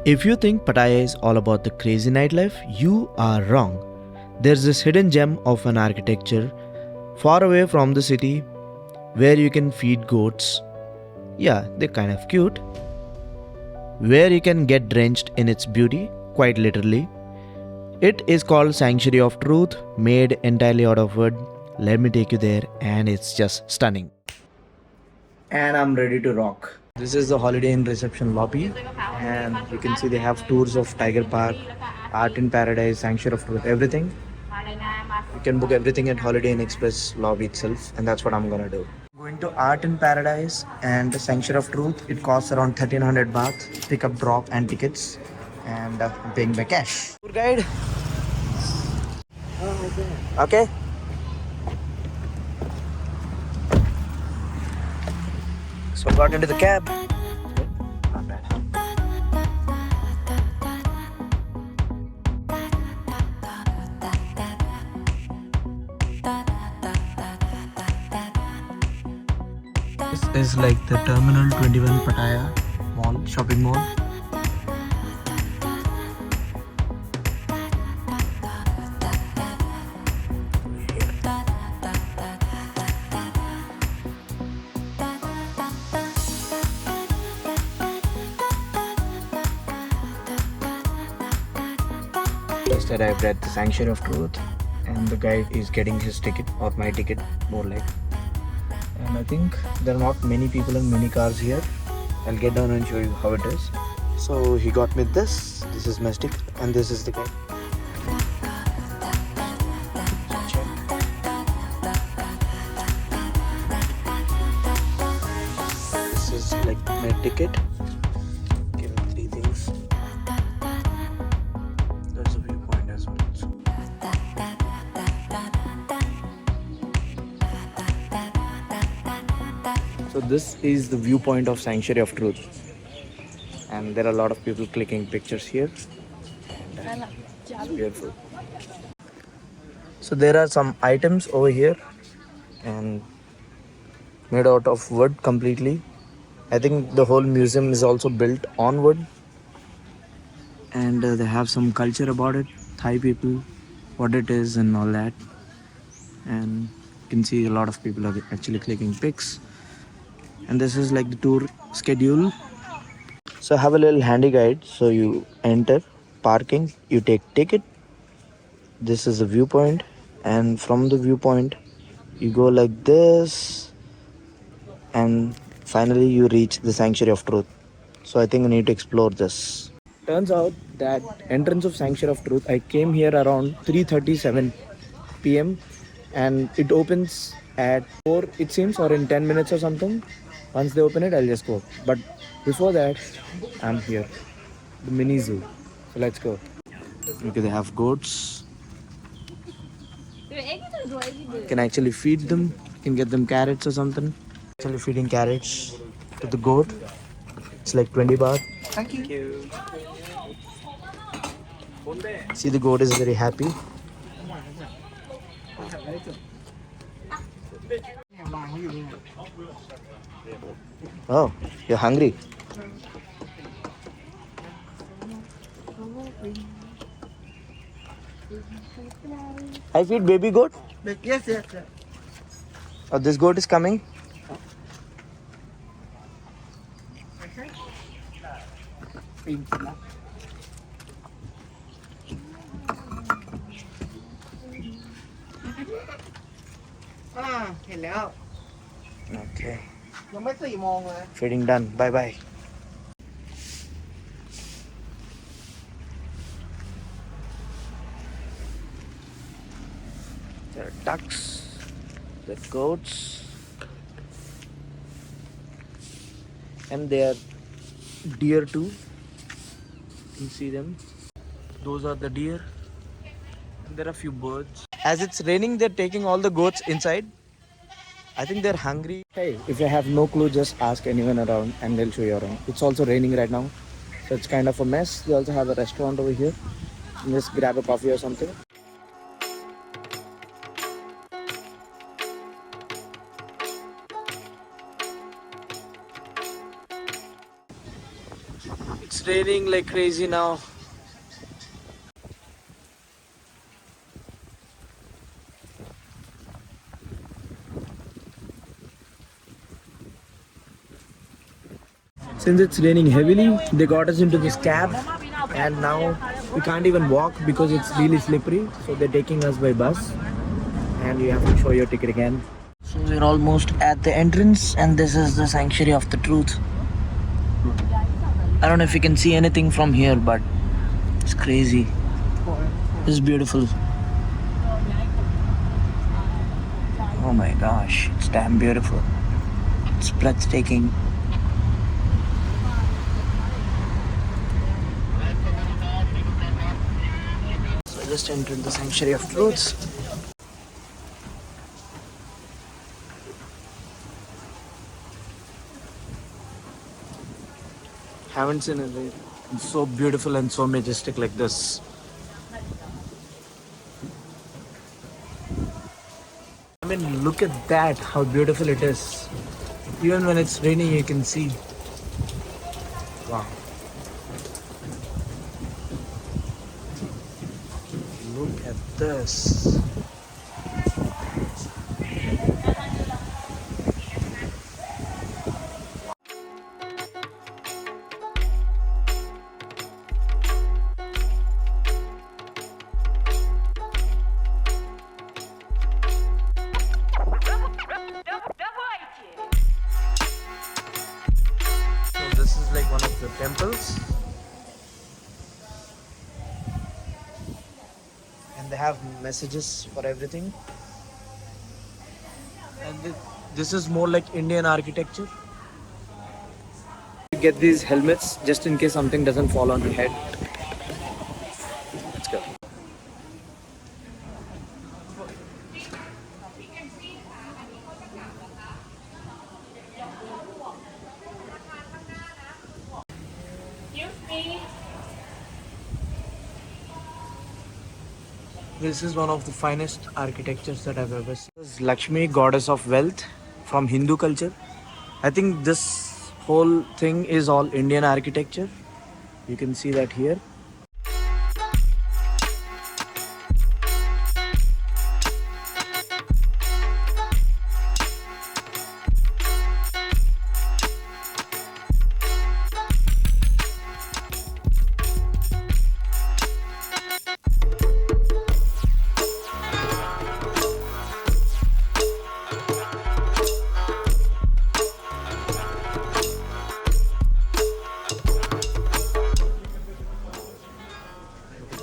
If you think Pattaya is all about the crazy nightlife, you are wrong. There's this hidden gem of an architecture far away from the city where you can feed goats. Yeah, they're kind of cute. Where you can get drenched in its beauty, quite literally. It is called Sanctuary of Truth, made entirely out of wood. Let me take you there, and it's just stunning. And I'm ready to rock. This is the Holiday Inn reception lobby, and you can see they have tours of Tiger Park, Art in Paradise, Sanctuary of Truth, everything. You can book everything at Holiday Inn Express lobby itself, and that's what I'm gonna do. Going to Art in Paradise and the Sanctuary of Truth. It costs around 1300 baht. Pick up, drop, and tickets, and I'm paying by cash. Tour guide. Okay. So I got into the cab. Not bad. This is like the Terminal 21 Pattaya mall, shopping mall. Just arrived at the Sanctuary of Truth, and the guy is getting his ticket, or my ticket more like. And I think there are not many people and many cars here. I'll get down and show you how it is. So he got me this. This is my stick, and this is the guy. This is like my ticket. Give me three things. There's a viewpoint as well. So this is the viewpoint of Sanctuary of Truth, and there are a lot of people clicking pictures here. And, it's beautiful. So there are some items over here, and made out of wood completely. I think the whole museum is also built on wood, and they have some culture about it, Thai people, what it is and all that. And you can see a lot of people are actually clicking pics. And this is like the tour schedule. So I have a little handy guide. So you enter parking, you take ticket. This is the viewpoint, and from the viewpoint you go like this, and finally you reach the Sanctuary of Truth. So I think I need to explore this. Turns out that entrance of Sanctuary of Truth, I came here around 3:37 p.m. and it opens at 4, it seems, or in 10 minutes or something. Once they open it, I'll just go. But before that, I'm here, the mini zoo. So let's go. Okay, they have goats. You can actually feed them. You can get them carrots or something. Actually feeding carrots to the goat. It's like 20 baht. Thank you. See, the goat is very happy. Oh, you're hungry. I feed baby goat? Yes. Oh, this goat is coming? Hello. Okay. ยังไม่4 โมงเลย Feeding done. Bye bye. There are ducks, there are goats, and there are deer too. You can see them. Those are the deer. And there are a few birds. As it's raining, they're taking all the goats inside. I think they're hungry. Hey, if you have no clue, just ask anyone around and they'll show you around. It's also raining right now, so it's kind of a mess. They also have a restaurant over here. You can just grab a coffee or something. It's raining like crazy now. Since it's raining heavily, they got us into this cab and now we can't even walk because it's really slippery. So they're taking us by bus and you have to show your ticket again. So we're almost at the entrance and this is the Sanctuary of the Truth. I don't know if you can see anything from here, but it's crazy. It's beautiful. Oh my gosh, it's damn beautiful. It's breathtaking. So I just entered the Sanctuary of Truth. Haven't seen it. It's so beautiful and so majestic like this. I mean, look at that, how beautiful it is. Even when it's raining, you can see. Wow. Look at this. So this is like one of the temples. And they have messages for everything. And this is more like Indian architecture. You get these helmets just in case something doesn't fall on your head. Let's go. This is one of the finest architectures that I've ever seen. This is Lakshmi, goddess of wealth from Hindu culture. I think this whole thing is all Indian architecture. You can see that here.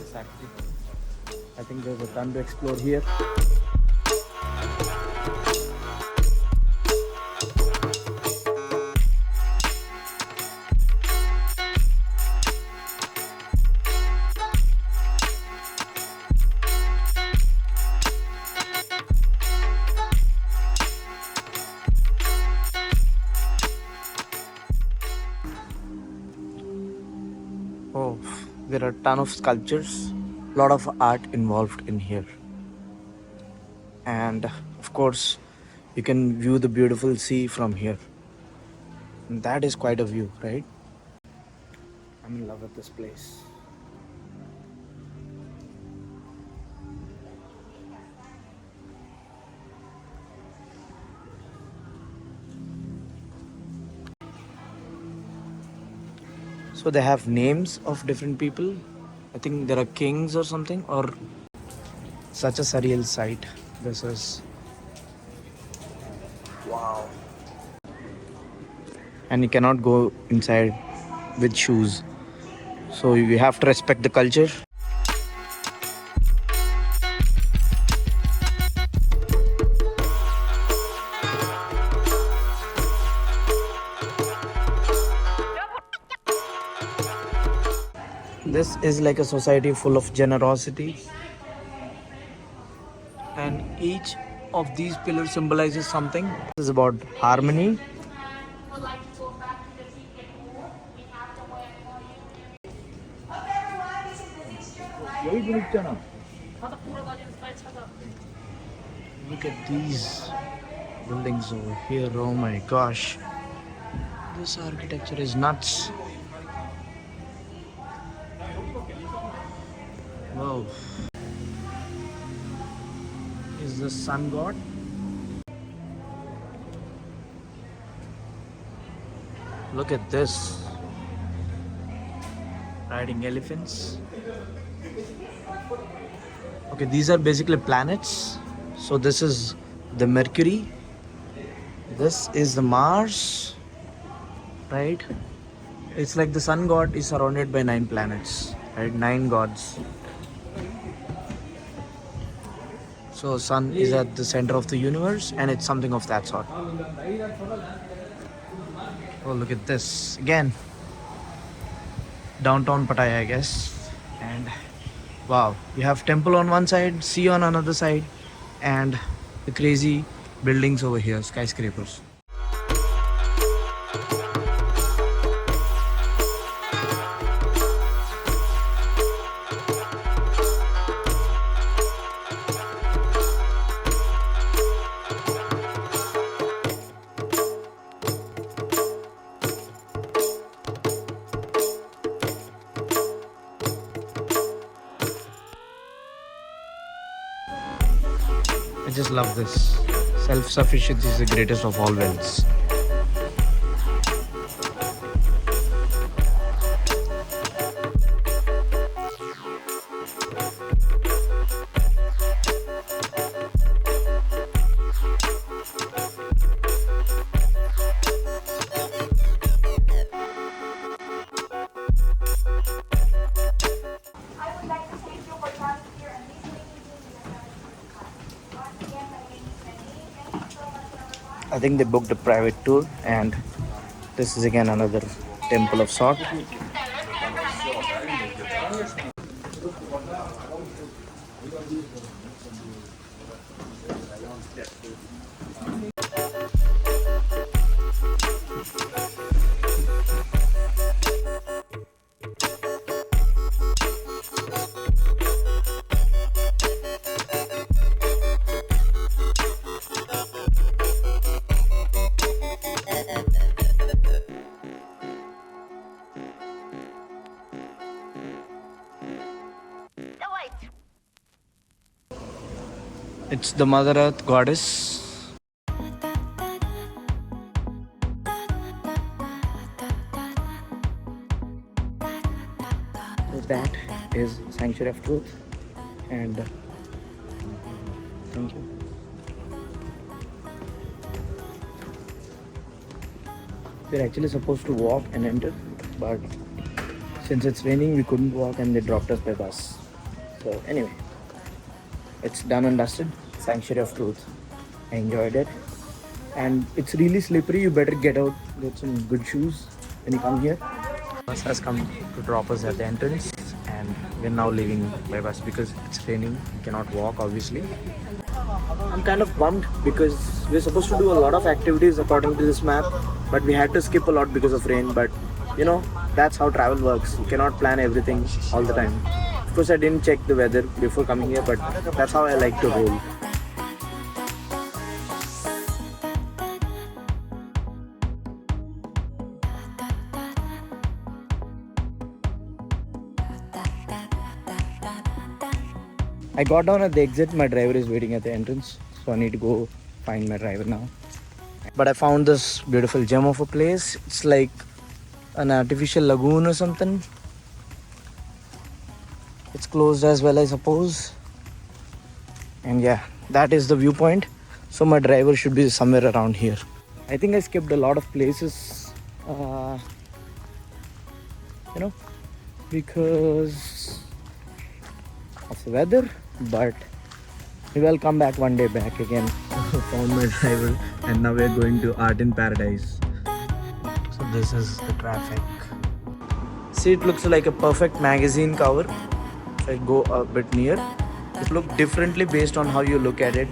Exactly. I think there's a ton to explore here. Oh, there are a ton of sculptures, a lot of art involved in here. And of course, you can view the beautiful sea from here. And that is quite a view, right? I'm in love with this place. So they have names of different people. I think there are kings or something, or such a surreal sight. This is wow. And you cannot go inside with shoes. So you have to respect the culture. This is like a society full of generosity. And each of these pillars symbolizes something. This is about harmony. Look at these buildings over here. Oh my gosh. This architecture is nuts. Whoa. Is the sun god? Look at this. Riding elephants. Okay, these are basically planets. So this is the Mercury. This is the Mars. Right? It's like the sun god is surrounded by 9 planets. Right? 9 gods. So sun is at the center of the universe and it's something of that sort. Oh, look at this. Again, downtown Pattaya, I guess. And wow, you have temple on one side, sea on another side, and the crazy buildings over here, skyscrapers. I just love this. Self-sufficiency is the greatest of all wealths. I think they booked a private tour, and this is again another temple of sort. It's the Mother Earth goddess. So that is Sanctuary of Truth, and thank you. We're actually supposed to walk and enter, but since it's raining, we couldn't walk and they dropped us by bus. So anyway, it's done and dusted. Sanctuary of Truth. I enjoyed it, and it's really slippery. You better get some good shoes when you come here. Bus has come to drop us at the entrance, and we're now leaving by bus because it's raining. We cannot walk, obviously. I'm kind of bummed because we're supposed to do a lot of activities according to this map, but we had to skip a lot because of rain. But you know, that's how travel works. You cannot plan everything all the time. Of course, I didn't check the weather before coming here, but that's how I like to roll. I got down at the exit. My driver is waiting at the entrance, so I need to go find my driver now. But I found this beautiful gem of a place. It's like an artificial lagoon or something. It's closed as well, I suppose. And yeah, that is the viewpoint. So my driver should be somewhere around here. I think I skipped a lot of places, because of the weather. But maybe I'll come back one day back again. Found my driver, and now we're going to Art in Paradise. So this is the traffic. See, it looks like a perfect magazine cover. If I go a bit near, it looks differently based on how you look at it.